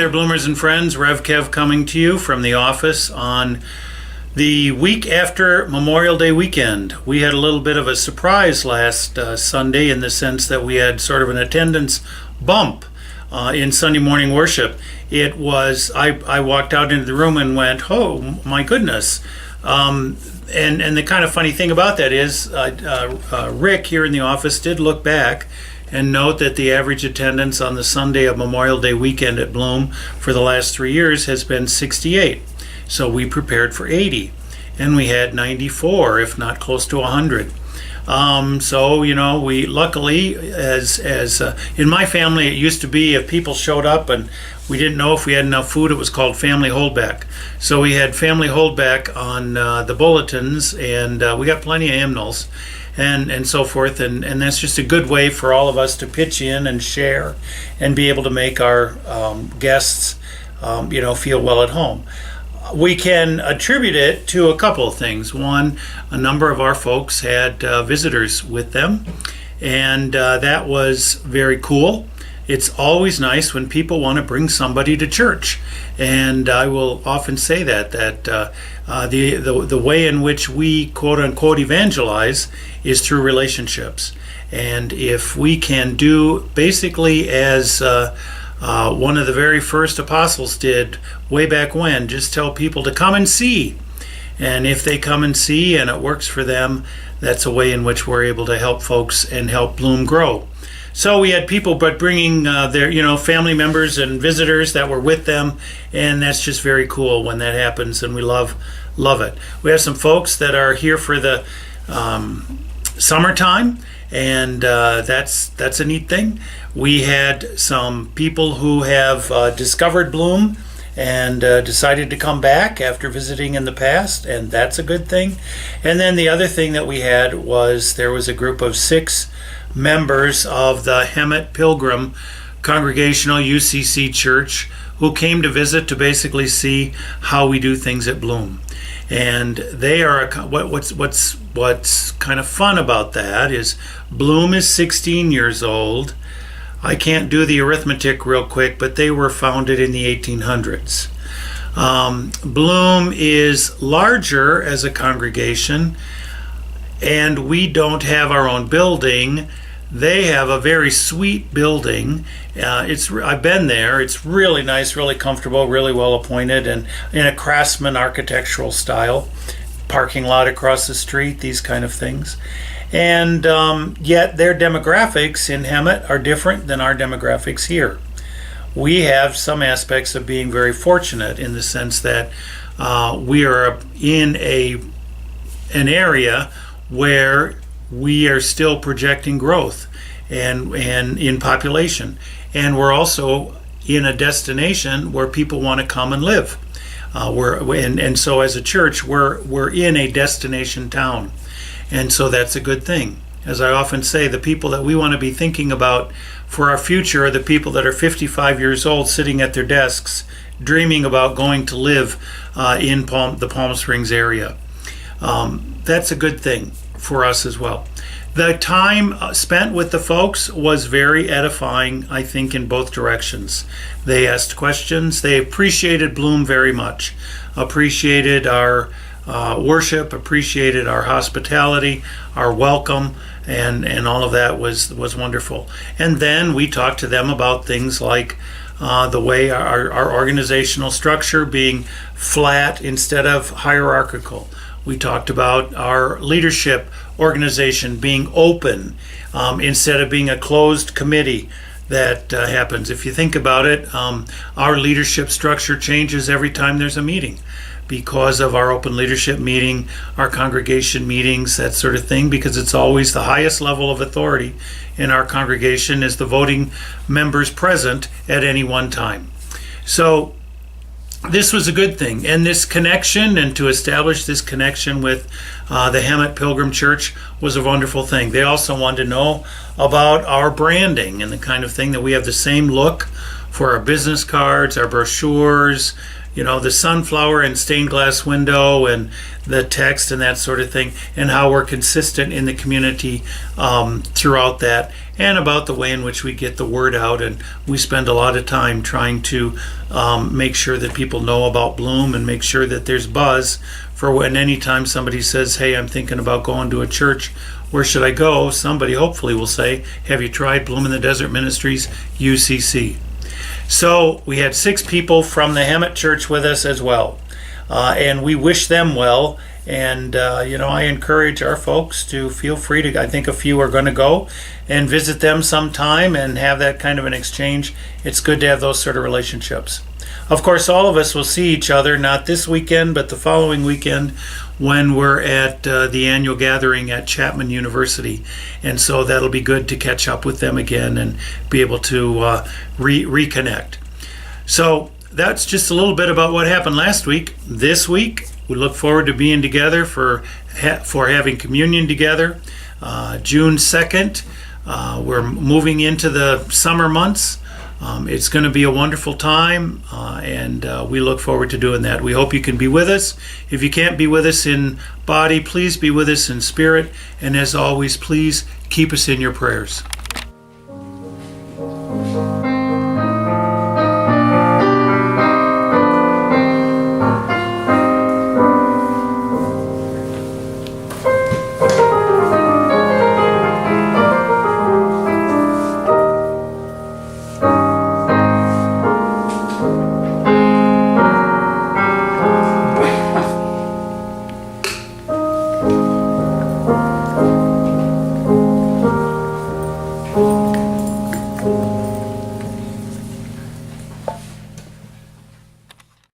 there, Bloomers and friends. Rev Kev coming to you from the office on the week after Memorial Day weekend. We had a little bit of a surprise last Sunday in the sense that we had sort of an attendance bump in Sunday morning worship. It was, I walked out into the room and went, oh my goodness. And the kind of funny thing about that is Rick here in the office did look back and note that the average attendance on the Sunday of Memorial Day weekend at Bloom for the last 3 years has been 68. So we prepared for 80, and we had 94, if not close to 100. So, you know, we luckily, as in my family, it used to be if people showed up and we didn't know if we had enough food, it was called family holdback. So we had family holdback on the bulletins, and we got plenty of hymnals and so forth. And that's just a good way for all of us to pitch in and share and be able to make our guests, feel well at home. We can attribute it to a couple of things. One, a number of our folks had visitors with them, and that was very cool. It's always nice when people want to bring somebody to church, and I will often say that the way in which we quote unquote evangelize is through relationships. And if we can do basically as one of the very first apostles did way back when, just tell people to come and see. And if they come and see and it works for them, that's a way in which we're able to help folks and help Bloom grow. So we had people but bringing their family members and visitors that were with them, and that's just very cool when that happens, and we love it. We have some folks that are here for the summertime, and that's a neat thing. We had some people who have discovered Bloom and decided to come back after visiting in the past, and that's a good thing. And then the other thing that we had was there was a group of 6 members of the Hemet Pilgrim Congregational UCC Church who came to visit to basically see how we do things at Bloom. And they are what's kind of fun about that is Bloom is 16 years old. I can't do the arithmetic real quick, but they were founded in the 1800s. Bloom is larger as a congregation, and we don't have our own building. They have a very sweet building. I've been there. It's really nice, really comfortable, really well appointed, and in a craftsman architectural style. Parking lot across the street, these kind of things. And yet their demographics in Hemet are different than our demographics here. We have some aspects of being very fortunate in the sense that we are in an area where we are still projecting growth and in population, and we're also in a destination where people want to come and live. So as a church, we're in a destination town, and so that's a good thing. As I often say, the people that we want to be thinking about for our future are the people that are 55 years old, sitting at their desks, dreaming about going to live in the Palm Springs area. That's a good thing for us as well. The time spent with the folks was very edifying, I think, in both directions. They asked questions. They appreciated Bloom very much, appreciated our worship, appreciated our hospitality, our welcome, and all of that was wonderful. And then we talked to them about things like the way our organizational structure being flat instead of hierarchical. We talked about our leadership organization being open instead of being a closed committee that happens. If you think about it, our leadership structure changes every time there's a meeting because of our open leadership meeting, our congregation meetings, that sort of thing, because it's always the highest level of authority in our congregation is the voting members present at any one time. So this was a good thing, and this connection, and to establish this connection with the Hemet Pilgrim Church was a wonderful thing. They also wanted to know about our branding and the kind of thing that we have the same look for our business cards, our brochures, the sunflower and stained glass window and the text and that sort of thing, and how we're consistent in the community throughout that, and about the way in which we get the word out. And we spend a lot of time trying to make sure that people know about Bloom, and make sure that there's buzz for when anytime somebody says, hey, I'm thinking about going to a church, where should I go? Somebody hopefully will say, have you tried Bloom in the Desert Ministries, UCC? So we had 6 people from the Hammett Church with us as well. And we wish them well. And, I encourage our folks to feel free to, I think a few are going to go and visit them sometime and have that kind of an exchange. It's good to have those sort of relationships. Of course, all of us will see each other, not this weekend, but the following weekend when we're at the annual gathering at Chapman University. And so that'll be good to catch up with them again and be able to reconnect. So that's just a little bit about what happened last week. This week, we look forward to being together for having communion together. June 2nd, we're moving into the summer months. It's going to be a wonderful time, and we look forward to doing that. We hope you can be with us. If you can't be with us in body, please be with us in spirit. And as always, please keep us in your prayers.